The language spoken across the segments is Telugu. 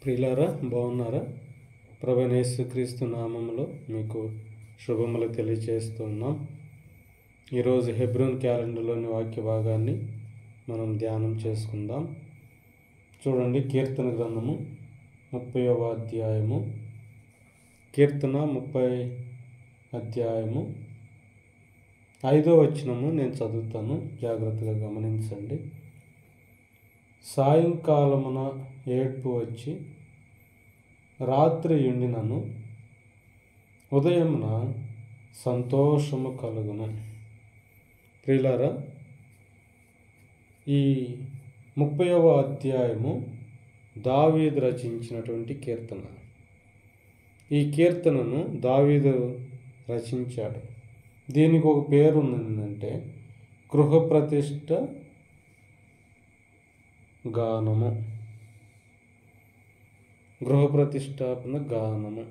ప్రియులారా, బాగున్నారా? ప్రభువైన యేసుక్రీస్తు నామములో మీకు శుభములు తెలియజేస్తున్నాం. ఈరోజు హెబ్రోన్ క్యాలెండర్లోని వాక్య భాగాన్ని మనం ధ్యానం చేసుకుందాం. చూడండి, కీర్తన గ్రంథము 30వ అధ్యాయము, కీర్తన 30 అధ్యాయము 5వ వచనము నేను చదువుతాను, జాగ్రత్తగా గమనించండి. సాయంకాలమున ఏడ్పు వచ్చి రాత్రి ఎండినను ఉదయమున సంతోషము కలుగును. ప్రియులారా, ఈ 30వ అధ్యాయము దావీదు రచించినటువంటి కీర్తన. ఈ కీర్తనను దావీదు రచించాడు. దీనికి ఒక పేరు ఉందంటే గృహప్రతిష్ఠ గానము, గృహప్రతిష్ఠాపన గానము.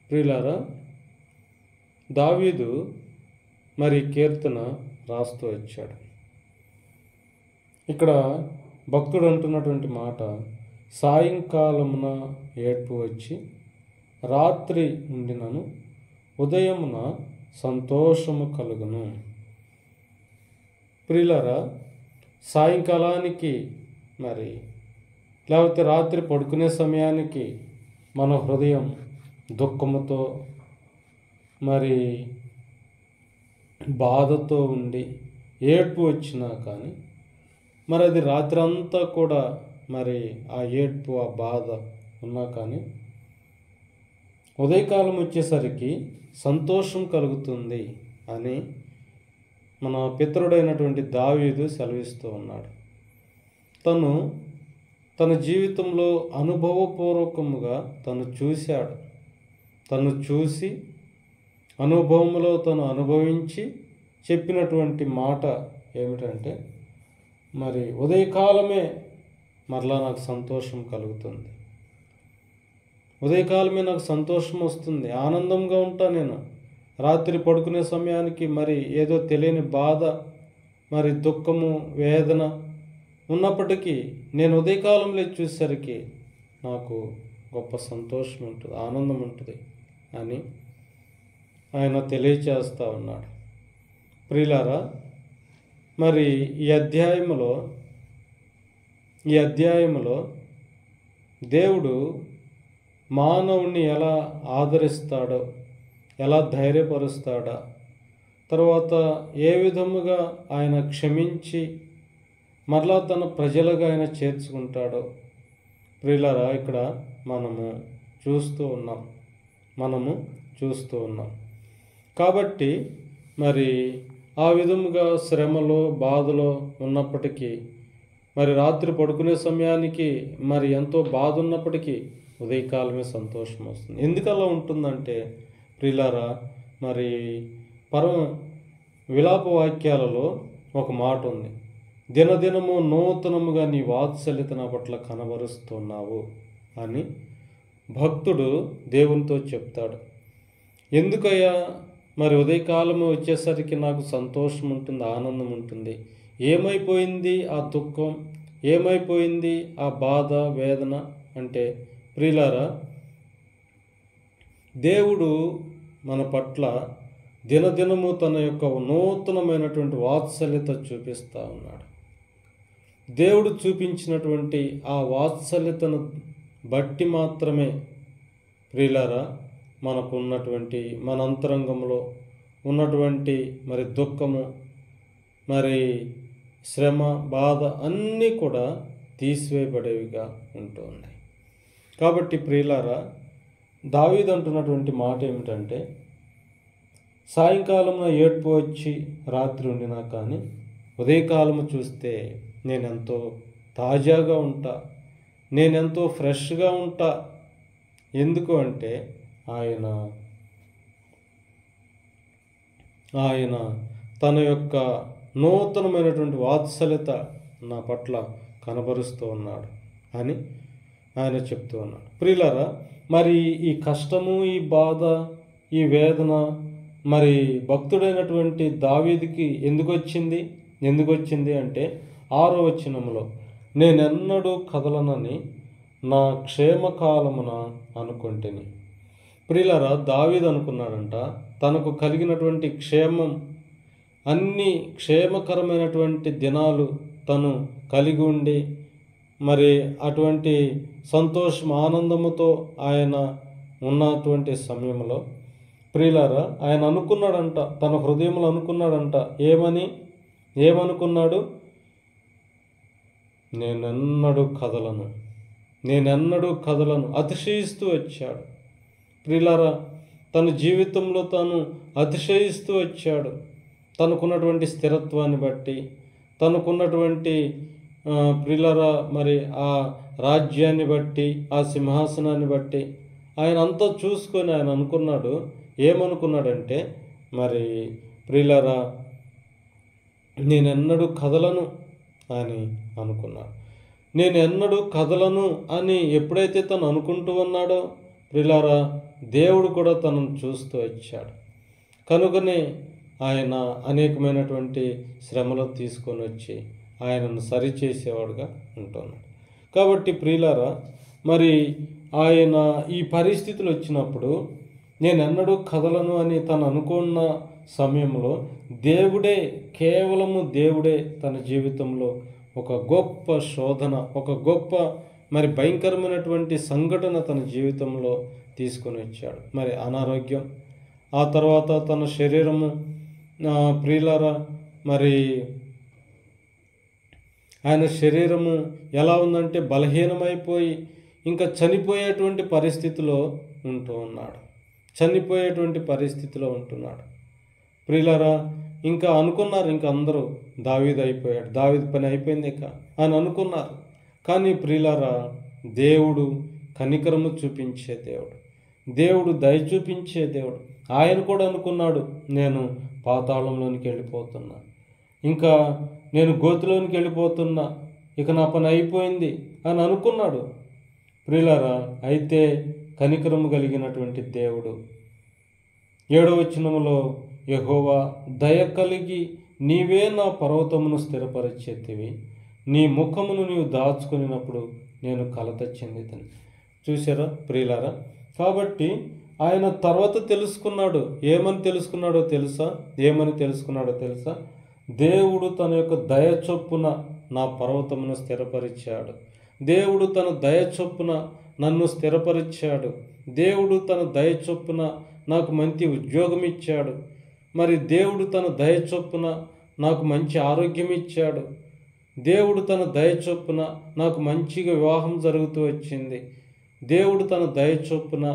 ప్రియులారా, దావీదు మరి కీర్తన రాస్తూ వచ్చాడు. ఇక్కడ భక్తుడు అంటున్నటువంటి మాట, సాయంకాలమున ఏడ్పు వచ్చి రాత్రి ఉండినను ఉదయమున సంతోషము కలుగును. ప్రియులారా, సాయంకాలానికి మరి లేకపోతే రాత్రి పడుకునే సమయానికి మన హృదయం దుఃఖముతో మరి బాధతో ఉండి ఏడ్పు వచ్చినా కానీ మరి అది రాత్రి అంతా కూడా మరి ఆ ఏడ్పు ఆ బాధ ఉన్నా కానీ ఉదయకాలం వచ్చేసరికి సంతోషం కలుగుతుంది అని మన పితరుడైనటువంటి దావీదు సెలవిస్తూ ఉన్నాడు. తన జీవితంలో అనుభవపూర్వకముగా తను చూశాడు. తను చూసి అనుభవంలో తను అనుభవించి చెప్పినటువంటి మాట ఏమిటంటే, మరి ఉదయకాలమే మరలా నాకు సంతోషం కలుగుతుంది, ఉదయకాలమే నాకు సంతోషం వస్తుంది, ఆనందంగా ఉంటా. నేను రాత్రి పడుకునే సమయానికి మరి ఏదో తెలియని బాధ, మరి దుఃఖము, వేదన ఉన్నప్పటికీ నేను ఉదయకాలంలో చూసేసరికి నాకు గొప్ప సంతోషం ఉంటుంది, ఆనందం ఉంటుంది అని ఆయన తెలియచేస్తూ ఉన్నాడు. ప్రియులారా, మరి ఈ అధ్యాయములో దేవుడు మానవుని ఎలా ఆదరిస్తాడో, ఎలా ధైర్యపరుస్తాడో, తర్వాత ఏ విధముగా ఆయన క్షమించి మరలా తన ప్రజలుగా ఆయన చేర్చుకుంటాడో ప్రియులారా ఇక్కడ మనము చూస్తూ ఉన్నాం. కాబట్టి మరి ఆ విధముగా శ్రమలో బాధలో ఉన్నప్పటికీ మరి రాత్రి పడుకునే సమయానికి మరి ఎంతో బాధ ఉన్నప్పటికీ ఉదయకాలమే సంతోషం వస్తుంది. ఎందుకు అలా ఉంటుందంటే ప్రియులారా, మరి విలాప వాక్యాలలో ఒక మాట ఉంది, దినదినము నూతనముగా నీ వాత్సల్యత నా పట్ల కనబరుస్తున్నావు అని భక్తుడు దేవునితో చెప్తాడు. ఎందుకయ్యా మరి ఉదయకాలము వచ్చేసరికి నాకు సంతోషం ఉంటుంది, ఆనందం ఉంటుంది, ఏమైపోయింది ఆ దుఃఖం, ఏమైపోయింది ఆ బాధ, వేదన అంటే ప్రియులారా, దేవుడు మన పట్ల దినదినము తన యొక్క నూతనమైనటువంటి వాత్సల్యత చూపిస్తూ ఉన్నాడు. దేవుడు చూపించినటువంటి ఆ వాత్సల్యతను బట్టి మాత్రమే ప్రియులారా మనకు ఉన్నటువంటి మన అంతరంగంలో ఉన్నటువంటి మరి దుఃఖము, మరి శ్రమ, బాధ అన్నీ కూడా తీసివేయబడేవిగా ఉంటూ ఉన్నాయి. కాబట్టి ప్రియులారా, దావీదు అంటున్నటువంటి మాట ఏమిటంటే, సాయంకాలంలో ఏడ్పు వచ్చి రాత్రి ఉండినా కానీ ఉదయకాలము చూస్తే నేనెంతో తాజాగా ఉంటా, నేనెంతో ఫ్రెష్గా ఉంటా. ఎందుకు అంటే ఆయన తన యొక్క నూతనమైనటువంటి వాత్సల్యత నా పట్ల కనబరుస్తూ ఉన్నాడు అని ఆయన చెప్తూ ఉన్నాడు. ప్రియులారా, మరి ఈ కష్టము, ఈ బాధ, ఈ వేదన మరి భక్తుడైనటువంటి దావీదుకి ఎందుకు వచ్చింది అంటే 6వ వచనములో, నేనెన్నడూ కదలనని నా క్షేమకాలమున అనుకొంటిని. ప్రియులారా, దావీదు అనుకున్నాడంట తనకు కలిగినటువంటి క్షేమం, అన్ని క్షేమకరమైనటువంటి దినాలు తను కలిగి ఉండి మరి అటువంటి సంతోషం ఆనందముతో ఆయన ఉన్నటువంటి సమయంలో ప్రియులారా ఆయన అనుకున్నాడంట, తన హృదయంలో అనుకున్నాడంట. ఏమనుకున్నాడు? నేనెన్నడూ కదలను అతిశయిస్తూ వచ్చాడు. ప్రియులారా, తన జీవితంలో తాను అతిశయిస్తూ వచ్చాడు. తనకున్నటువంటి స్థిరత్వాన్ని బట్టి, తనకున్నటువంటి ప్రియులారా మరి ఆ రాజ్యాన్ని బట్టి, ఆ సింహాసనాన్ని బట్టి ఆయన అంతా చూసుకొని ఆయన అనుకున్నాడు. ఏమనుకున్నాడంటే మరి ప్రియులారా, నేనెన్నడూ కదలను అని అనుకున్నాడు. నేనెన్నడూ కదలను అని ఎప్పుడైతే తను అనుకుంటూ ఉన్నాడో ప్రియులారా, దేవుడు కూడా తనను చూస్తూ వచ్చాడు. కనుకనే ఆయన అనేకమైనటువంటి శ్రమలు తీసుకొని వచ్చి ఆయనను సరిచేసేవాడుగా ఉంటున్నాడు. కాబట్టి ప్రియులారా, మరి ఆయన ఈ పరిస్థితులు వచ్చినప్పుడు నేనెన్నడూ కదలను అని తను అనుకున్న సమయంలో కేవలము దేవుడే తన జీవితంలో ఒక గొప్ప శోధన, ఒక గొప్ప మరి భయంకరమైనటువంటి సంఘటన తన జీవితంలో తీసుకొని వచ్చాడు. మరి అనారోగ్యం, ఆ తర్వాత తన శరీరము ప్రియులారా మరి ఆయన శరీరము ఎలా ఉందంటే బలహీనమైపోయి ఇంకా చనిపోయేటువంటి పరిస్థితిలో ఉంటున్నాడు. ప్రియులారా, ఇంకా అనుకున్నారు, ఇంకా అందరూ దావీదు అయిపోయాడు, దావీదు పని అయిపోయింది ఇక అని అనుకున్నారు. కానీ ప్రియులారా, దేవుడు కనికరము చూపించే దేవుడు, దేవుడు దయ చూపించే దేవుడు. ఆయన కూడా అనుకున్నాడు, నేను పాతాళంలోనికి వెళ్ళిపోతున్నా, ఇంకా నేను గోతిలోనికి వెళ్ళిపోతున్నా, ఇక నా పని అయిపోయింది అని అనుకున్నాడు. ప్రియులారా, అయితే కనికరము కలిగినటువంటి దేవుడు 7వ వచనములో యెహోవా దయ కలిగి నీవే నా పర్వతమును స్థిరపరిచేతివి, నీ ముఖమును నీవు దాచుకున్నప్పుడు నేను కలత చెందితని. చూసారా ప్రియులారా? కాబట్టి ఆయన తర్వాత తెలుసుకున్నాడు. ఏమని తెలుసుకున్నాడో తెలుసా? దేవుడు తన యొక్క దయ చొప్పున నా పర్వతమును స్థిరపరిచాడు. దేవుడు తన దయ చొప్పున నన్ను స్థిరపరిచాడు. దేవుడు తన దయ చొప్పున నాకు మంచి ఉద్యోగం ఇచ్చాడు. మరి దేవుడు తన దయ చొప్పున నాకు మంచి ఆరోగ్యం ఇచ్చాడు. దేవుడు తన దయ చొప్పున నాకు మంచిగా వివాహం జరుగుతూ వచ్చింది. దేవుడు తన దయ చొప్పున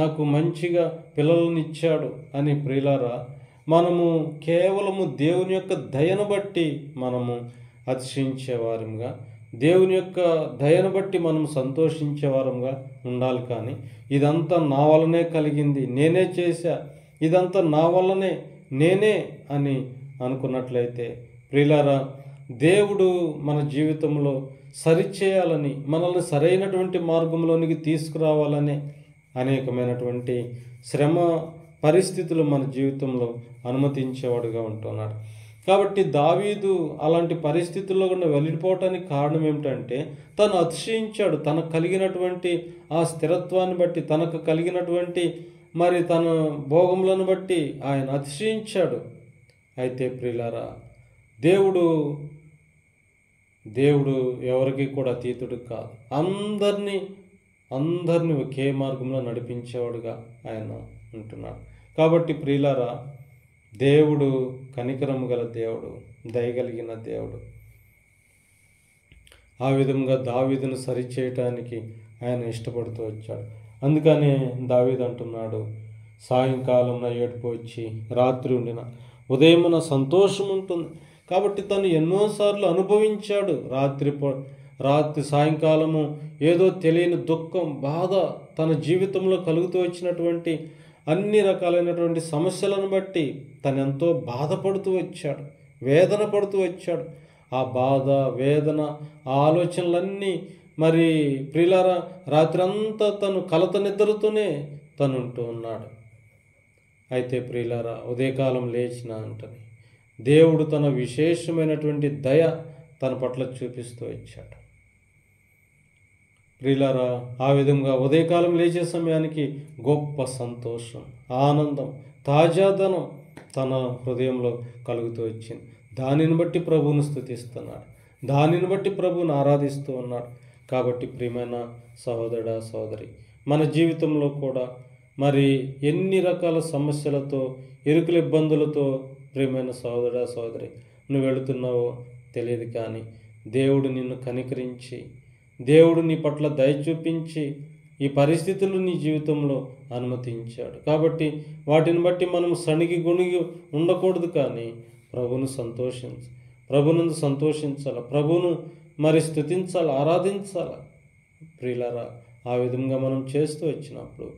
నాకు మంచిగా పిల్లలను ఇచ్చాడు అని ప్రియులారా, మనము కేవలము దేవుని యొక్క దయను బట్టి మనము అతిశయించేవారంగా, దేవుని యొక్క దయను బట్టి మనం సంతోషించేవారంగా ఉండాలి. కానీ ఇదంతా నా వల్లనే కలిగింది, నేనే చేశా, ఇదంతా నా వల్లనే నేనే అని అనుకున్నట్లయితే ప్రియులారా, దేవుడు మన జీవితంలో సరిచేయాలని, మనల్ని సరైనటువంటి మార్గంలోనికి తీసుకురావాలని అనేకమైనటువంటి శ్రమ పరిస్థితులు మన జీవితంలో అనుమతించేవాడుగా ఉంటున్నాడు. కాబట్టి దావీదు అలాంటి పరిస్థితుల్లో కూడా వెళ్ళిపోవటానికి కారణం ఏమిటంటే తను అతిశయించాడు. తనకు కలిగినటువంటి ఆ స్థిరత్వాన్ని బట్టి, తనకు కలిగినటువంటి మరి తన భోగములను బట్టి ఆయన అతిశయించాడు. అయితే ప్రియులారా, దేవుడు ఎవరికి కూడా అతీతుడు కాదు. అందరినీ ఒకే మార్గంలో నడిపించేవాడుగా ఆయన ఉంటున్నాడు. కాబట్టి ప్రియులారా, దేవుడు కనికరము గల దేవుడు, దయగలిగిన దేవుడు. ఆ విధంగా దావీదును సరిచేయటానికి ఆయన ఇష్టపడుతూ వచ్చాడు. అందుకనే దావీదు అంటున్నాడు, సాయంకాలంలో ఏడుపు వచ్చి రాత్రి ఉండిన ఉదయమున సంతోషం ఉంటుంది. కాబట్టి తను ఎన్నోసార్లు అనుభవించాడు. రాత్రి సాయంకాలము ఏదో తెలియని దుఃఖం, బాధ తన జీవితంలో కలుగుతూ వచ్చినటువంటి అన్ని రకాలైనటువంటి సమస్యలను బట్టి తను ఎంతో బాధపడుతూ వచ్చాడు, వేదన పడుతూ వచ్చాడు. ఆ బాధ, వేదన, ఆ ఆలోచనలన్నీ మరి ప్రియులారా, రాత్రంతా తను కలత నిద్రతోనే తను ఉంటూ ఉన్నాడు. అయితే ప్రియులారా, ఉదయకాలం లేచిన అంటని దేవుడు తన విశేషమైనటువంటి దయ తన పట్ల చూపిస్తూ వచ్చాడు. ప్రియులారా, ఆ విధంగా ఉదయకాలం లేచే సమయానికి గొప్ప సంతోషం, ఆనందం, తాజాదనం తన హృదయంలో కలుగుతూ వచ్చింది. దానిని బట్టి ప్రభువును స్తుతిస్తున్నాడు, దానిని బట్టి ప్రభువును ఆరాధిస్తూ ఉన్నాడు. కాబట్టి ప్రియమైన సహోదరుడా, సహోదరి, మన జీవితంలో కూడా మరి ఎన్ని రకాల సమస్యలతో, ఇరుకుల ఇబ్బందులతో ప్రియమైన సహోదరుడా, సహోదరి నువ్వు వెళుతున్నావో తెలియదు, కానీ దేవుడు నిన్ను కనికరించి, దేవుడు నీ పట్ల దయ చూపించి ఈ పరిస్థితులు నీ జీవితంలో అనుమతించాడు. కాబట్టి వాటిని బట్టి మనం సణిగి గుణిగి ఉండకూడదు, కానీ ప్రభువును ప్రభునందు సంతోషించాలి, ప్రభువును మరి స్తుతించాలి, ఆరాధించాలి. ప్రియులారా, ఆ విధంగా మనం చేస్తూ వచ్చినప్పుడు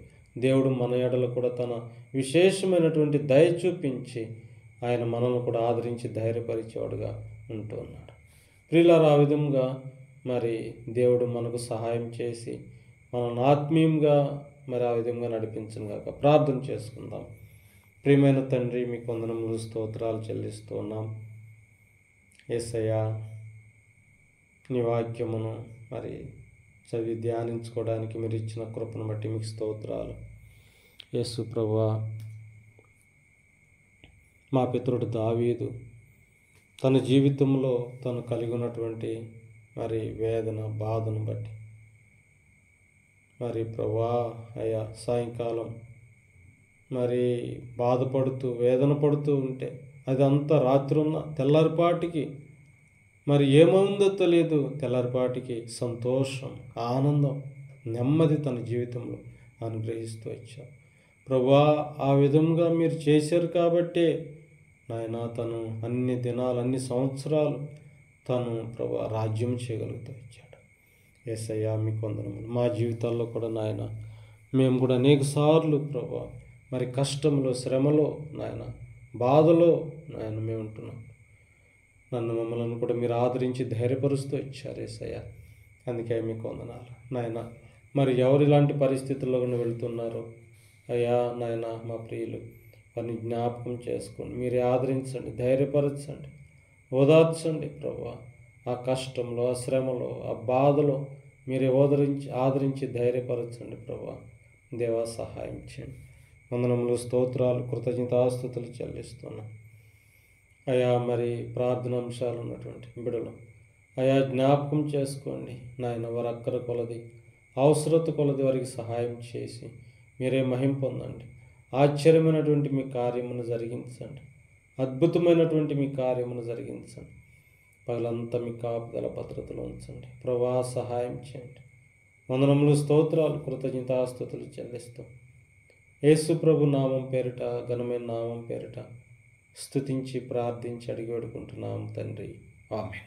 దేవుడు మన ఎడల కూడా తన విశేషమైనటువంటి దయ చూపించి ఆయన మనల్ని కూడా ఆదరించి ధైర్యపరిచేవాడుగా ఉంటున్నాడు. ప్రియులారా, ఆ విధంగా మరి దేవుడు మనకు సహాయం చేసి మనల్ని ఆత్మీయంగా మరి ఆ విధంగా నడిపించను గాక. ప్రార్థన చేసుకుందాం. ప్రియమైన తండ్రి, మీకు వందనములు, స్తోత్రాలు చెల్లిస్తూ ఉన్నాం. యేసయ్యా, నీ వాక్యమును మరి చదివి ధ్యానించుకోవడానికి మీరు ఇచ్చిన కృపను బట్టి మీకు స్తోత్రాలు. యేసు ప్రభువా, మా పితరుడు దావీదు తన జీవితంలో తను కలిగి ఉన్నటువంటి మరి వేదన, బాధను బట్టి మరి ప్రభువా అయ్యా, సాయంకాలం మరి బాధపడుతూ వేదన పడుతూ ఉంటే అదంతా రాత్రున్న తెల్లారిపాటికి మరి ఏమవుందో తెలియదు, తెల్లారిపాటికి సంతోషం, ఆనందం, నెమ్మది తన జీవితంలో అనుగ్రహిస్తూ వచ్చావు ప్రభువా. ఆ విధంగా మీరు చేశారు కాబట్టే నాయన తను అన్ని దినాలు, అన్ని సంవత్సరాలు తను ప్రభువా రాజ్యం చేయగలుగుతూ వచ్చాడు. యేసయ్యా, మీకు వందనములు. మా జీవితాల్లో కూడా నాయన మేము కూడా అనేక సార్లు ప్రభువా మరి కష్టంలో, శ్రమలో, నాయన బాధలో నాయన మేము ఉంటున్నాం. మమ్మల్ని కూడా మీరు ఆదరించి ధైర్యపరుస్తూ ఇచ్చారు యేసయ్యా. అందుకే మీకు వందనాలు నాయన. మరి ఎవరు ఇలాంటి పరిస్థితుల్లో వెళుతున్నారో అయ్యా నాయన, మా ప్రియులు వారిని జ్ఞాపకం చేసుకోండి, మీరే ఆదరించండి, ధైర్యపరచండి, ఓదార్చండి ప్రభువా. ఆ కష్టంలో, ఆ శ్రమలో, ఆ బాధలో మీరే ఆదరించి ధైర్యపరచండి ప్రభువా. దేవా, సహాయం చేయండి. వందనములు, స్తోత్రాలు, కృతజ్ఞతాస్తుతులు చెల్లిస్తున్నాం అయా. మరి ప్రార్థనాంశాలు ఉన్నటువంటి బిడ్డలు అయా జ్ఞాపకం చేసుకోండి నాయన. వారి అక్కర కొలది, అవసరత కొలది వారికి సహాయం చేసి మీరే మహిమ పొందండి. ఆశ్చర్యమైనటువంటి మీ కార్యమును జరిగించండి, అద్భుతమైనటువంటి మీ కార్యమును జరిగించండి. పగలంతా మీ కాపుదల భద్రతలో ఉంచండి ప్రభా, సహాయం చేయండి. వందనములు, స్తోత్రాలు, కృతజ్ఞతాస్తుతులు చెల్లిస్తూ యేసు ప్రభు నామం పేరిట, ఘనమైన నామం పేరిట స్తుతించి ప్రార్థించి అడిగి వేడుకుంటున్నాం తండ్రి. ఆమేన్.